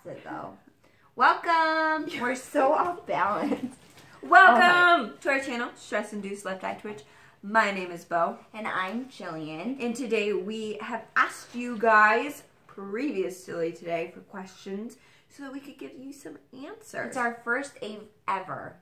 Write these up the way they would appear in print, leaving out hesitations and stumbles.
it though. Welcome! We're so off balance. Welcome to our channel, Stress Induced Left Eye Twitch. My name is Bo. And I'm Jillian. And today we have asked you guys previously today for questions so that we could give you some answers. It's our first ever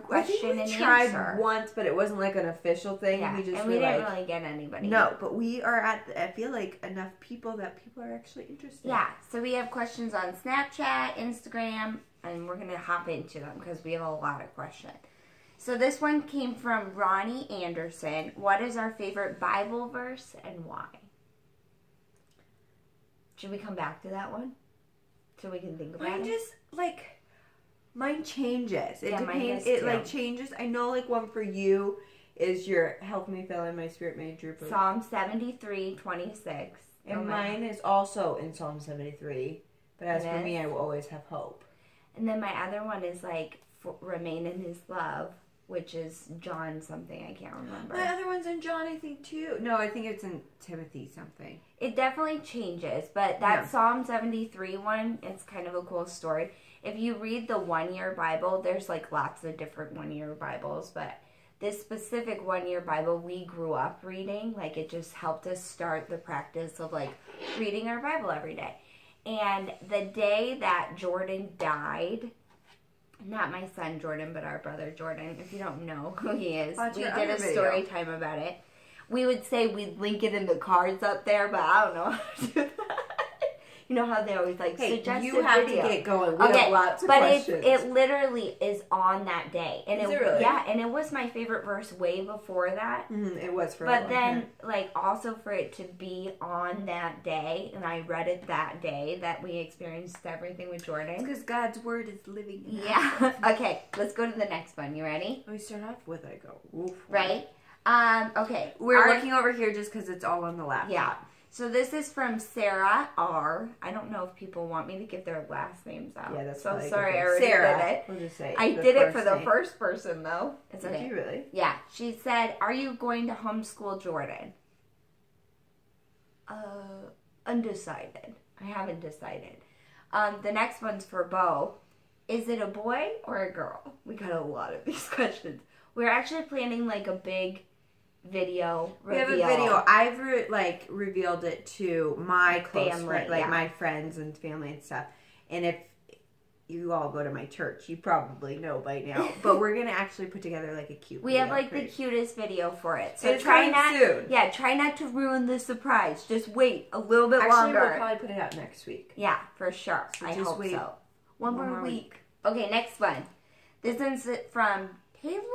question and answer. We tried once, but it wasn't like an official thing. Yeah, we didn't really get anybody. No, but we are at, I feel like, enough people that people are actually interested. Yeah, so we have questions on Snapchat, Instagram, and we're going to hop into them because we have a lot of questions. So this one came from Ronnie Anderson. What is our favorite Bible verse and why? Should we come back to that one so we can think about it? Mine changes. It yeah, depends. It changes. I know one for you is your help me fill in my spirit may droop. Psalm 73:26. And mine is also in Psalm 73. But as for me, I will always have hope. And then my other one is remain in his love, which is John something. I can't remember. My other one's in John, I think, too. No, I think it's in Timothy something. It definitely changes, but that Psalm 73 one, it's kind of a cool story. If you read the one-year Bible, there's lots of different one-year Bibles, but this specific one-year Bible we grew up reading, it just helped us start the practice of reading our Bible every day. And the day that Jordan died, not my son Jordan, but our brother Jordan, if you don't know who he is, we did a story time about it. We would say we'd link it in the cards up there, but I don't know how to do that. You know how they always suggest you have video. To get going. We have lots of questions. But it literally is on that day. And is it really? Yeah, and it was my favorite verse way before that. It was for But then, also for it to be on that day, and I read it that day that we experienced everything with Jordan. It's because God's word is living. Yeah. Okay, let's go to the next one. You ready? We start off with oof. Right? Okay. We're looking over here just because it's all on the laptop. Yeah. So this is from Sarah R. I don't know if people want me to give their last names out. Yeah, that's so sorry. I already Sarah. did it. We'll just say I did it for the first person though. It's okay. Did you really? Yeah. She said, "Are you going to homeschool Jordan?" Undecided. I haven't decided. The next one's for Bo. Is it a boy or a girl? We got a lot of these questions. We're actually planning a big video reveal. We have a video. I've revealed it to my close friends, my friends and family and stuff. And if you all go to my church, you probably know by now. But we're gonna actually put together a cute. We have the cutest video for it. So it's try not soon. Yeah, try not to ruin the surprise. Just wait a little bit longer. Actually, we'll probably put it out next week. Yeah, for sure. So I hope wait so. One more week. Okay, next one. This one's from Talia.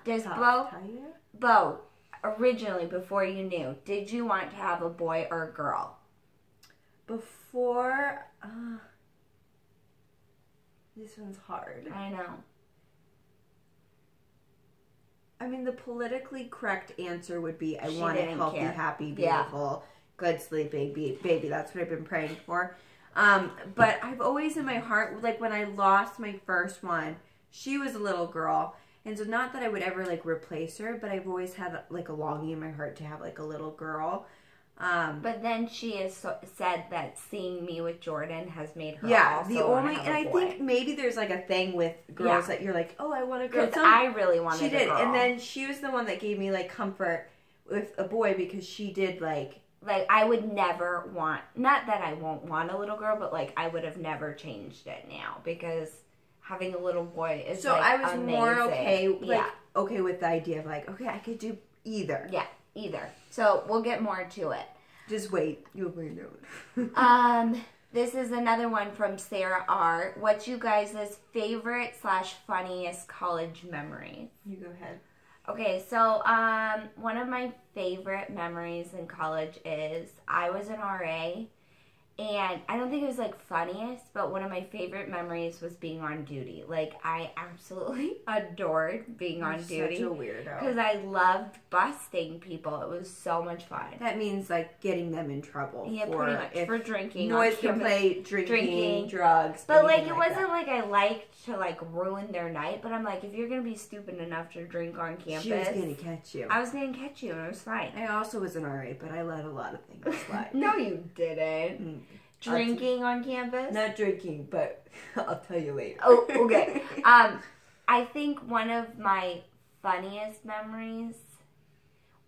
Does Bo, originally, before you knew, did you want to have a boy or a girl? Before, this one's hard. I know. I mean, the politically correct answer would be, I want a healthy, happy, beautiful, good sleeping baby. That's what I've been praying for. But I've always in my heart, when I lost my first one, she was a little girl. And so not that I would ever replace her, but I've always had a longing in my heart to have a little girl. But then she has said that seeing me with Jordan has made her I think maybe there's a thing with girls that you're oh, I want a girl. Because I really wanted a girl. She did, and then she was the one that gave me comfort with a boy because she did I would never want, not that I won't want a little girl, but I would have never changed it now because having a little boy is so I was amazing. More okay okay with the idea of okay, I could do either. Yeah, either. So we'll get more to it. Just wait. You'll find out. This is another one from Sarah R. What's you guys' favorite / funniest college memories? You go ahead. Okay, so one of my favorite memories in college is I was an RA And I don't think it was, like, funniest, but one of my favorite memories was being on duty. Like, I absolutely adored being on duty. Such a weirdo. Because I loved busting people. It was so much fun. That means, like, getting them in trouble. Yeah, pretty much. For drinking. Noise complaint, drinking, drugs. But, like, it wasn't like I liked to, like, ruin their night. But I'm like, if you're going to be stupid enough to drink on campus. She was going to catch you. I was going to catch you, and it was fine. I also was an RA, but I let a lot of things slide. No, you didn't. Drinking on campus? Not drinking, but I'll tell you later. Oh, okay. I think one of my funniest memories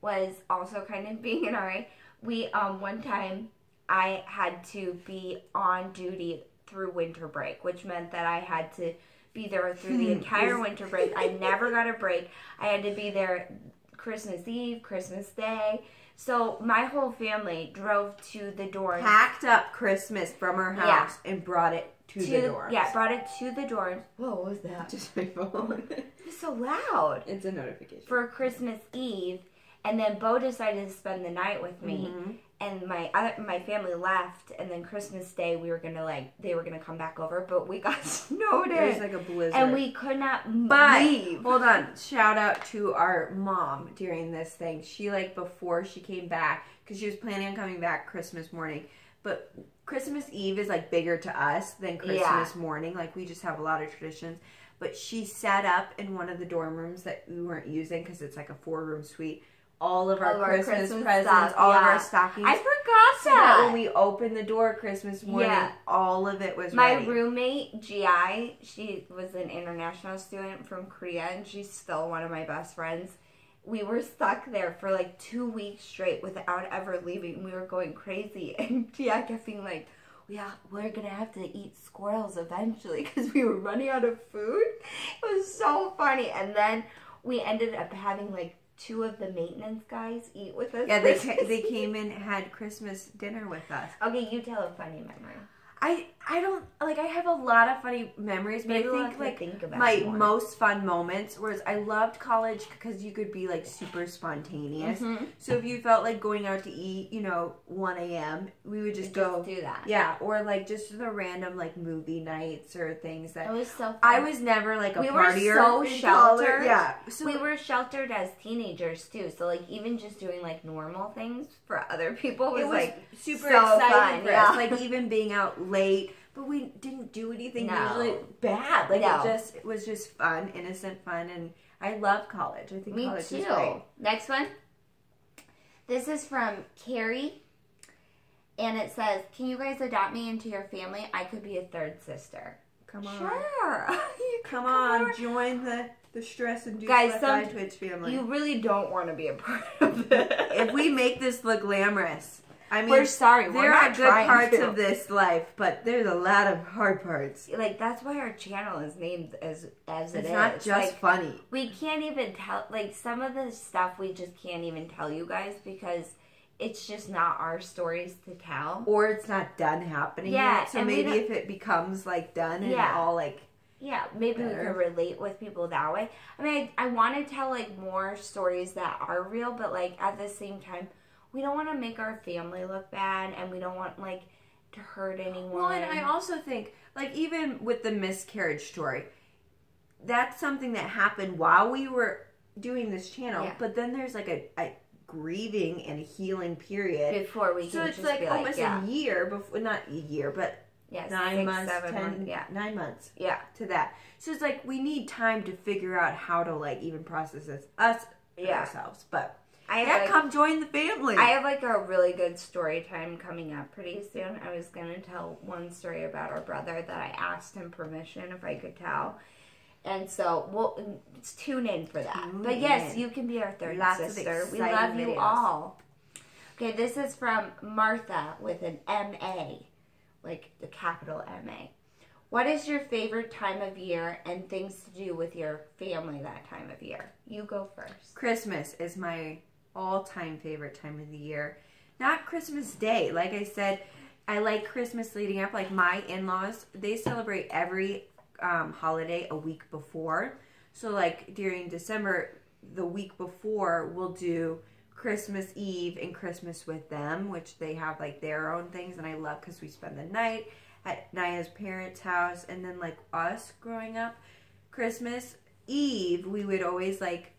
was also kind of being an RA. We, one time, I had to be on duty through winter break, which meant that I had to be there through the entire winter break. I never got a break. I had to be there Christmas Eve, Christmas Day. So my whole family drove to the dorms. Packed up Christmas from her house and brought it to the dorms. Yeah, brought it to the dorms. Whoa, what was that? Just my phone. It's so loud. It's a notification. For Christmas Eve. And then Bo decided to spend the night with me. Mm-hmm. And my family left, and then Christmas Day they were gonna come back over, but we got snowed in. It was like a blizzard, and we could not leave. Hold on, shout out to our mom during this thing. She, like, before she came back, because she was planning on coming back Christmas morning, but Christmas Eve is, like, bigger to us than Christmas morning. Like, we just have a lot of traditions. But she sat up in one of the dorm rooms that we weren't using because it's like a 4-room suite. All of our Christmas presents, stuff, all of our stockings. I forgot so that when we opened the door Christmas morning, all of it was ready. My roommate, Gi, she was an international student from Korea, and she's still one of my best friends. We were stuck there for like 2 weeks straight without ever leaving. We were going crazy, and Gi kept being like, yeah, we're going to have to eat squirrels eventually because we were running out of food. It was so funny. And then we ended up having like 2 of the maintenance guys eat with us. Yeah, they came and had Christmas dinner with us. Okay, you tell a funny memory. I don't, like, I have a lot of funny memories, but I think my most fun moments was I loved college because you could be, like, super spontaneous. Mm-hmm. So if you felt like going out to eat, 1 a.m., we would just go. Do that. Yeah, or, like, just the random, like, movie nights or things that. It was so fun. I was never, like, a partier. We were so sheltered. Yeah. So we were sheltered as teenagers, too. So, like, even just doing, like, normal things for other people was like, super so exciting fun. for us. Like, even being out late. But we didn't do anything usually bad. Like, it was just fun, innocent fun, and I love college. I think college is great. Next one. This is from Carrie, and it says, "Can you guys adopt me into your family? I could be a third sister." Come on. Sure. Come on, join the Stress and Guys, Twitch family. You really don't want to be a part of this. If we make this look glamorous. I mean, we're sorry. There are good parts of this life, but there's a lot of hard parts. Like, that's why our channel is named as it is. It's not just funny. We can't even tell, like, some of the stuff we just can't even tell you guys because it's just not our stories to tell. Or it's not done happening yet. So maybe if it becomes, like, done and all, like... Yeah, maybe we could relate with people that way. I mean, I want to tell, like, more stories that are real, but, like, at the same time... We don't want to make our family look bad, and we don't want, like, to hurt anyone. Well, and I also think, like, even with the miscarriage story, that's something that happened while we were doing this channel, but then there's, like, a grieving and a healing period. Before we So it's, like, almost a year, before, not a year, but 9 months, 9 months to that. So it's, like, we need time to figure out how to, like, even process this, ourselves, but... come join the family. I have, like, a really good story time coming up pretty soon. I was going to tell one story about our brother that I asked him permission if I could tell. And so, we'll tune in for that. But yes, you can be our third sister. We love you all. Okay, this is from Martha with an M-A, like the capital M-A. What is your favorite time of year and things to do with your family that time of year? You go first. Christmas is my... all-time favorite time of the year. Not Christmas Day. Like I said, I like Christmas leading up. Like my in-laws, they celebrate every holiday a week before. So like during December, the week before, we'll do Christmas Eve and Christmas with them, which they have like their own things, and I love because we spend the night at Naya's parents' house, and then like us growing up, Christmas Eve we would always like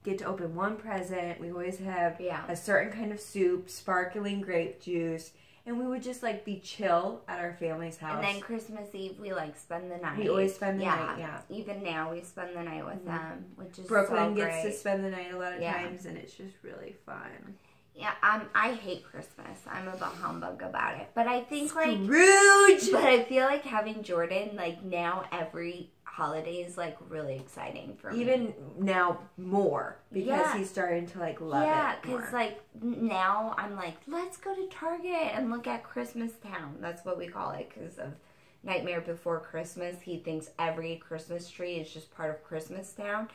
get to open one present. We always have a certain kind of soup, sparkling grape juice. And we would just, like, be chill at our family's house. And then Christmas Eve, we, like, spend the night. We always spend the night, yeah. Even now, we spend the night with them, which is Brooklyn so gets to spend the night a lot of times, and it's just really fun. Yeah, I hate Christmas. I'm a humbug about it. But I think, Scrooge! But I feel like having Jordan, like, now every holiday is, like, really exciting for me. Even now more, because he's starting to, like, love it more. Yeah, because, like, now I'm like, let's go to Target and look at Christmas Town. That's what we call it, because of Nightmare Before Christmas. He thinks every Christmas tree is just part of Christmas Town.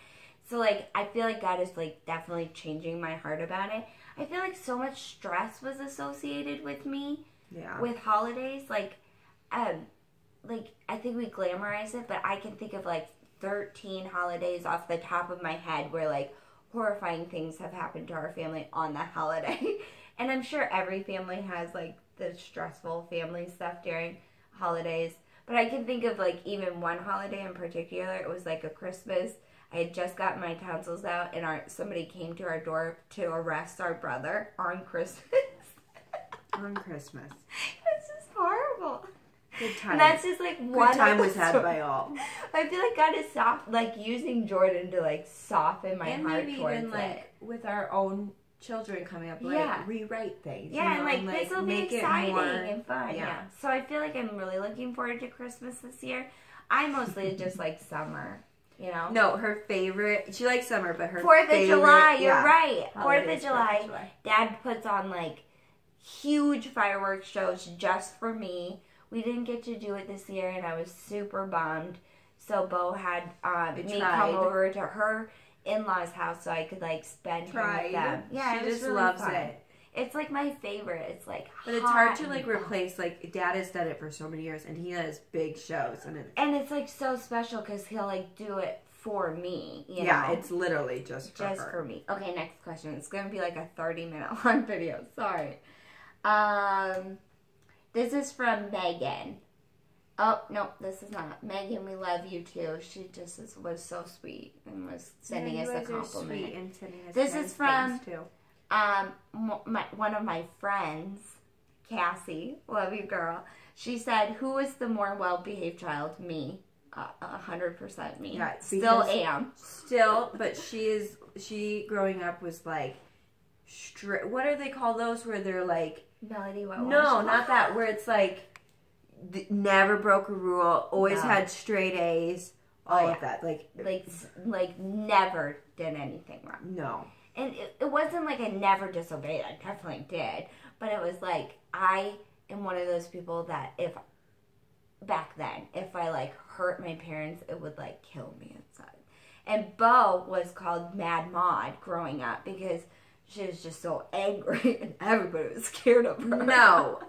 So, like, I feel like God is, like, definitely changing my heart about it. I feel like so much stress was associated with me with holidays. Like, I think we glamorize it, but I can think of, like, 13 holidays off the top of my head where, like, horrifying things have happened to our family on that holiday. And I'm sure every family has, like, the stressful family stuff during holidays. But I can think of, like, even one holiday in particular. It was, like, a Christmas. I had just gotten my tonsils out, and somebody came to our door to arrest our brother on Christmas. On Christmas. It's just horrible. Good time. And that's just like one good time was had by all. I feel like God is like using Jordan to like soften my heart maybe towards even, like, with our own children coming up, like rewrite things. Yeah, you know, and like this will be exciting and fun. Yeah. So I feel like I'm really looking forward to Christmas this year. I mostly just like summer. You know? No, her favorite. She likes summer, but her 4th of July. You're right. 4th of July. Dad puts on like huge fireworks shows just for me. We didn't get to do it this year, and I was super bummed. So Bo had me come over to her in-laws' house so I could like spend time with them. Yeah, she it was just really loves fun. it. It's like my favorite. It's like but it's hard to like replace. Like Dad has done it for so many years, and he has big shows, and it's like so special because he'll like do it for me. You know? It's literally just for me. Okay, next question. It's gonna be like a 30-minute long video. Sorry. This is from Megan. Oh, no, this is not. Megan, we love you too. She just was so sweet and was sending us a compliment. And sending us this is from one of my friends, Cassie. Love you, girl. She said, who is the more well-behaved child? Me. 100% me. Yeah, still am. Still, but she growing up was like, what do they call those where they're like, Melody Whitewash? No, not that. Where it's like never broke a rule, always had straight A's, all of that. Like never did anything wrong. No. And it wasn't like I never disobeyed. I definitely did. But it was like I am one of those people that if I like hurt my parents, it would like kill me inside. And Bo was called Mad Maud growing up because she was just so angry and everybody was scared of her.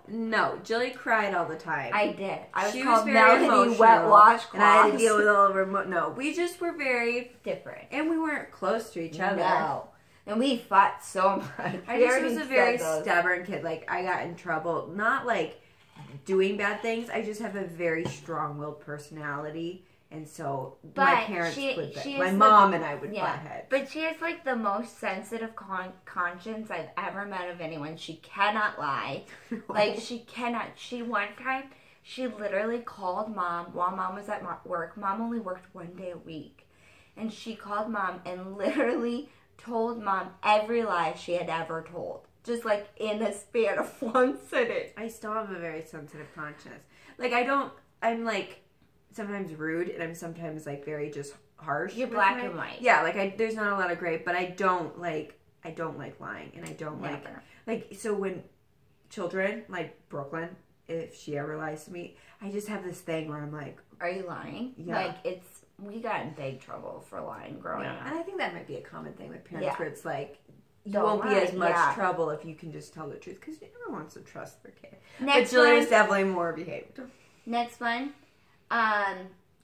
No. Jilly cried all the time. I did. She was very Melody Wet Washcloth. And I had to deal with all of her. No, we just were very different. And we weren't close to each other. No. And we fought so much. I just was a very stubborn kid. Like, I got in trouble. Not like doing bad things. I just have a very strong-willed personality. And so my parents my mom and I would butt heads. But she has like the most sensitive conscience I've ever met of anyone. She cannot lie. Like she cannot. One time, she literally called Mom while Mom was at work. Mom only worked 1 day a week. And she called Mom and literally told Mom every lie she had ever told. Just like in a span of one sitting. I still have a very sensitive conscience. Like I'm like sometimes rude, and I'm sometimes like very just harsh. You're black and white. Yeah, like there's not a lot of gray, but I don't like lying, and I don't like so when children like Brooklyn, if she ever lies to me, I just have this thing where I'm like, are you lying? Yeah. Like we got in big trouble for lying growing up. And I think that might be a common thing with parents where it's like you won't be as much trouble if you can just tell the truth because everyone wants to trust their kid. But Jillian's definitely more behaved. Next one.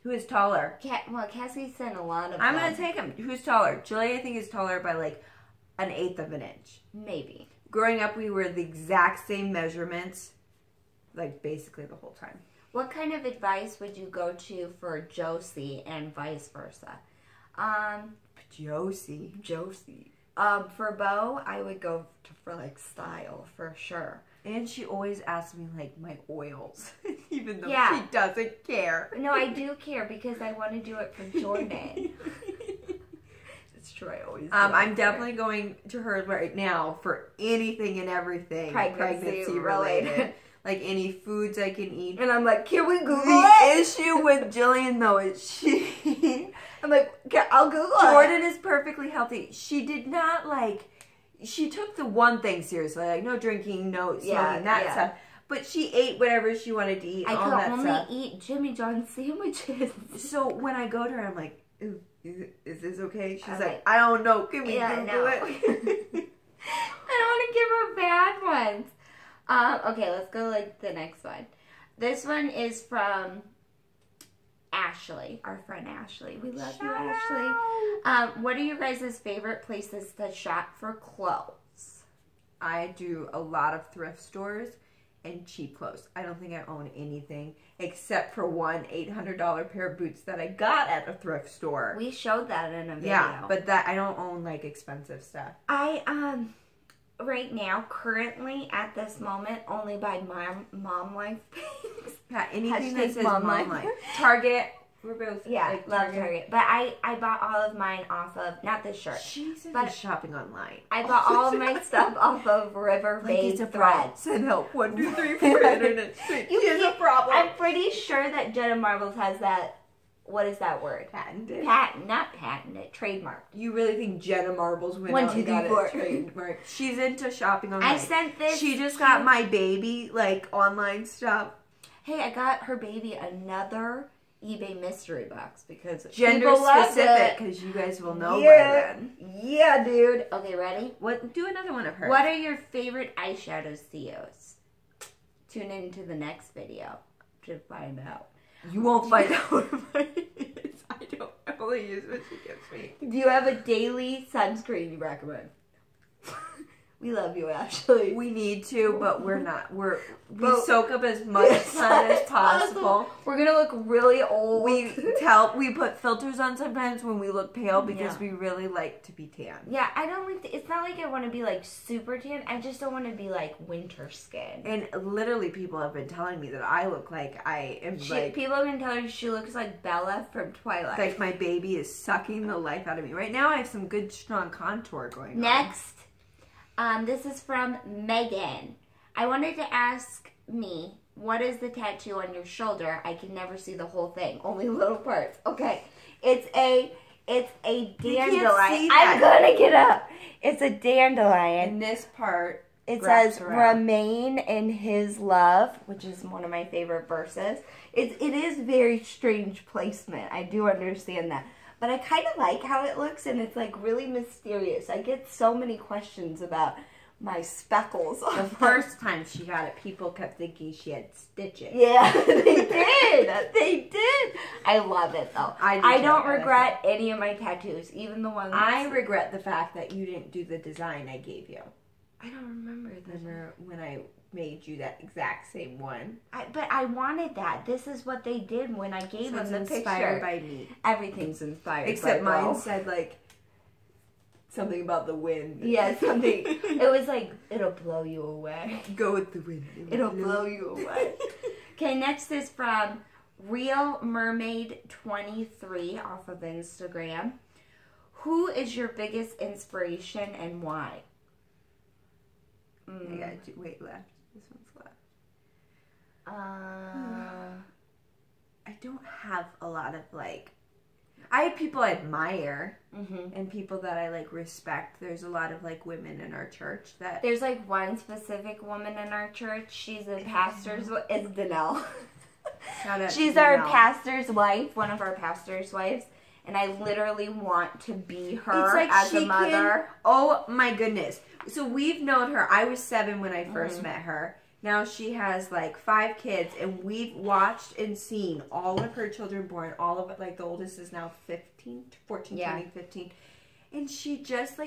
Who is taller? Cassie sent a lot of I'm going to take him. Who's taller? Julie, I think, is taller by, like, an eighth of an inch. Maybe. Growing up, we were the exact same measurements, like basically the whole time. What kind of advice would you go to for Josie and vice versa? Josie. For Bo, I would go for like style for sure. And she always asks me like my oils, even though she doesn't care. No, I do care because I want to do it for Jordan. It's true. I always. I'm definitely going to her right now for anything and everything pregnancy related. Like any foods I can eat. And I'm like, can we Google it? The issue with Jillian though is I'm like, I'll Google Jordan is perfectly healthy. She did not she took the one thing seriously, like no drinking, no smoking, that stuff. But she ate whatever she wanted to eat. I could only eat Jimmy John sandwiches. So when I go to her, I'm like, is this okay? She's like, I don't know. Can we Google it? I don't want to give her bad ones. Okay, let's go like the next one. This one is from Ashley, our friend Ashley. We love you, Ashley. What are you guys' favorite places to shop for clothes? I do a lot of thrift stores and cheap clothes. I don't think I own anything except for one $800 pair of boots that I got at a thrift store. We showed that in a video. Yeah, but I don't own like expensive stuff. Right now, currently, at this moment, only buy mom life things. Yeah, anything that says mom life. Target. We're both love Target. But I bought all of mine off of, not this shirt. She's into shopping online. I bought all of my stuff off of River Made Threads. Send help. 1, 2, 3 for internet. She has a problem. I'm pretty sure that Jenna Marbles has that. What is that word? Patented. Not patented. Trademarked. You really think Jenna Marbles went out and got it trademarked? She's into shopping online. I sent this. She just got my baby online stuff. Hey, I got her baby another eBay mystery box because gender specific, because you guys will know by then. Yeah, dude. Okay, ready? Do another one of hers. What are your favorite eyeshadows to use? Tune into the next video to find out. You won't find out what mine is. I don't only use what she gives me. Do you have a daily sunscreen you recommend? We love you, Ashley. We need to, but we're not. We soak up as much sun as possible. We're gonna look really old. We put filters on sometimes when we look pale because we really like to be tan. Yeah, I don't like. It's not like I want to be like super tan. I just don't want to be like winter skin. And literally, people have been telling me that I look like I am people have been telling me she looks like Bella from Twilight. Like my baby is sucking the life out of me. Right now, I have some good strong contour going on. Next. This is from Megan. I wanted to ask me, what is the tattoo on your shoulder? I can never see the whole thing, only little parts. Okay, it's a dandelion. I'm gonna get up. It's a dandelion. And this part, it says "Remain in His love," which is one of my favorite verses. It is very strange placement. I do understand that. But I kind of like how it looks, and it's like really mysterious. I get so many questions about my speckles. The first time she got it, people kept thinking she had stitches. Yeah, they did. They did. I love it, though. I don't regret any of my tattoos, even the ones... I regret the fact that you didn't do the design I gave you. I don't remember. Remember when I made you that exact same one? But I wanted that. This is what they did when I gave them the picture. Inspired by me. Everything's inspired except by mine said something about the wind. Yeah, something. It was like, it'll blow you away. Go with the wind. It'll blow you away. Okay, next is from Real Mermaid 23 off of Instagram. Who is your biggest inspiration and why? I got to wait left. This one's left. I don't have a lot of I have people I admire and people that I respect. There's a lot of women in our church that there's one specific woman in our church. She's a pastor's wife. It's Danelle. She's our pastor's wife, one of our pastor's wives. And I literally want to be her as a mother. Oh my goodness. So we've known her. I was 7 when I first met her. Now she has 5 kids, and we've watched and seen all of her children born. All of it, the oldest is now 14, turning 15. And she just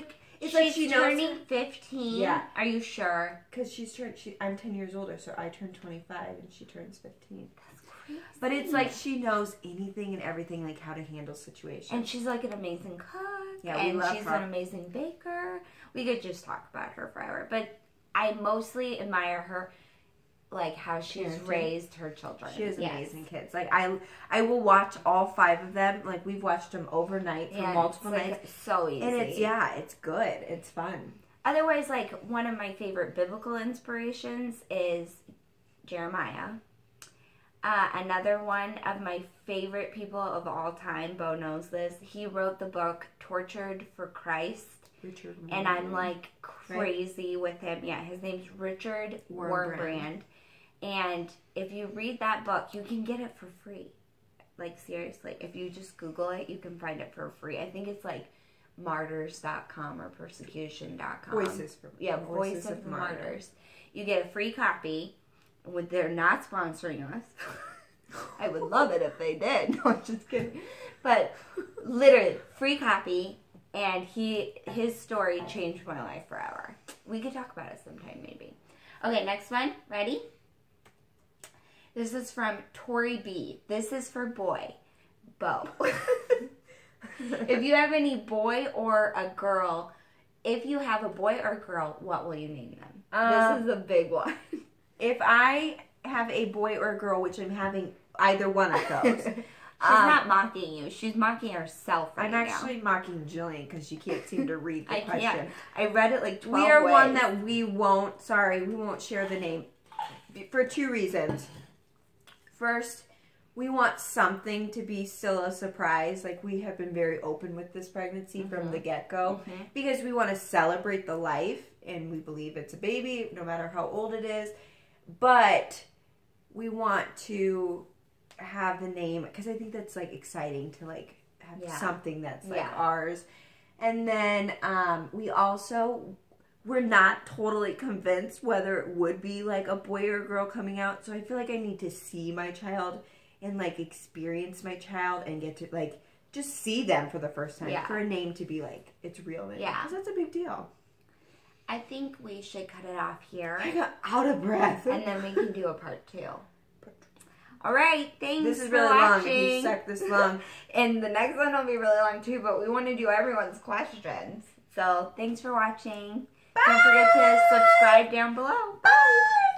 It's like she knows turning 15. Yeah. Are you sure? Because I'm 10 years older, so I turned 25 and she turns 15. That's crazy. But it's like she knows anything and everything, like how to handle situations. And she's like an amazing cook. Yeah, and we love she's her. an amazing baker. We could just talk about her forever. But I mostly admire her, like how she's raised her children. She has amazing kids. Like I will watch all 5 of them. Like we've watched them overnight for multiple nights. So easy. And it's good. It's fun. Otherwise, like one of my favorite biblical inspirations is Jeremiah. Another one of my favorite people of all time, Bo knows this. He wrote the book Tortured for Christ. Richard Wurmbrand. And I'm like crazy with him. Yeah, his name's Richard Wurmbrand. And if you read that book, you can get it for free. Like seriously, if you just Google it, you can find it for free. I think it's like martyrs.com or persecution.com. Voice of Martyrs. You get a free copy. They're not sponsoring us. I would love it if they did. No, I'm just kidding. But literally, free copy. And his story changed my life forever. We could talk about it sometime, maybe. Okay, next one. Ready? This is from Tori B. This is for boy. Bo. If you have any boy or a girl, if you have a boy or a girl, what will you name them? This is a big one. If I have a boy or a girl, which I'm having either one of those. She's not mocking you. She's mocking herself right now. I'm actually mocking Jillian because she can't seem to read the question. Can't. I read it like 12 ways. We are ways. one that we won't share the name for 2 reasons. First, we want something to be still a surprise. Like we have been very open with this pregnancy from the get-go because we want to celebrate the life and we believe it's a baby no matter how old it is. But we want to have the name because I think that's like exciting to like have something that's like ours. And then we're not totally convinced whether it would be like a boy or a girl coming out. So I feel like I need to see my child and like experience my child and get to like just see them for the first time for a name to be like it's real name. Yeah, because that's a big deal. I think we should cut it off here. I got out of breath. And then we can do a part 2. All right, thanks This is for really watching. long if you suck this long. And the next one will be really long too, but we want to do everyone's questions. So thanks for watching. Bye. Don't forget to subscribe down below. Bye.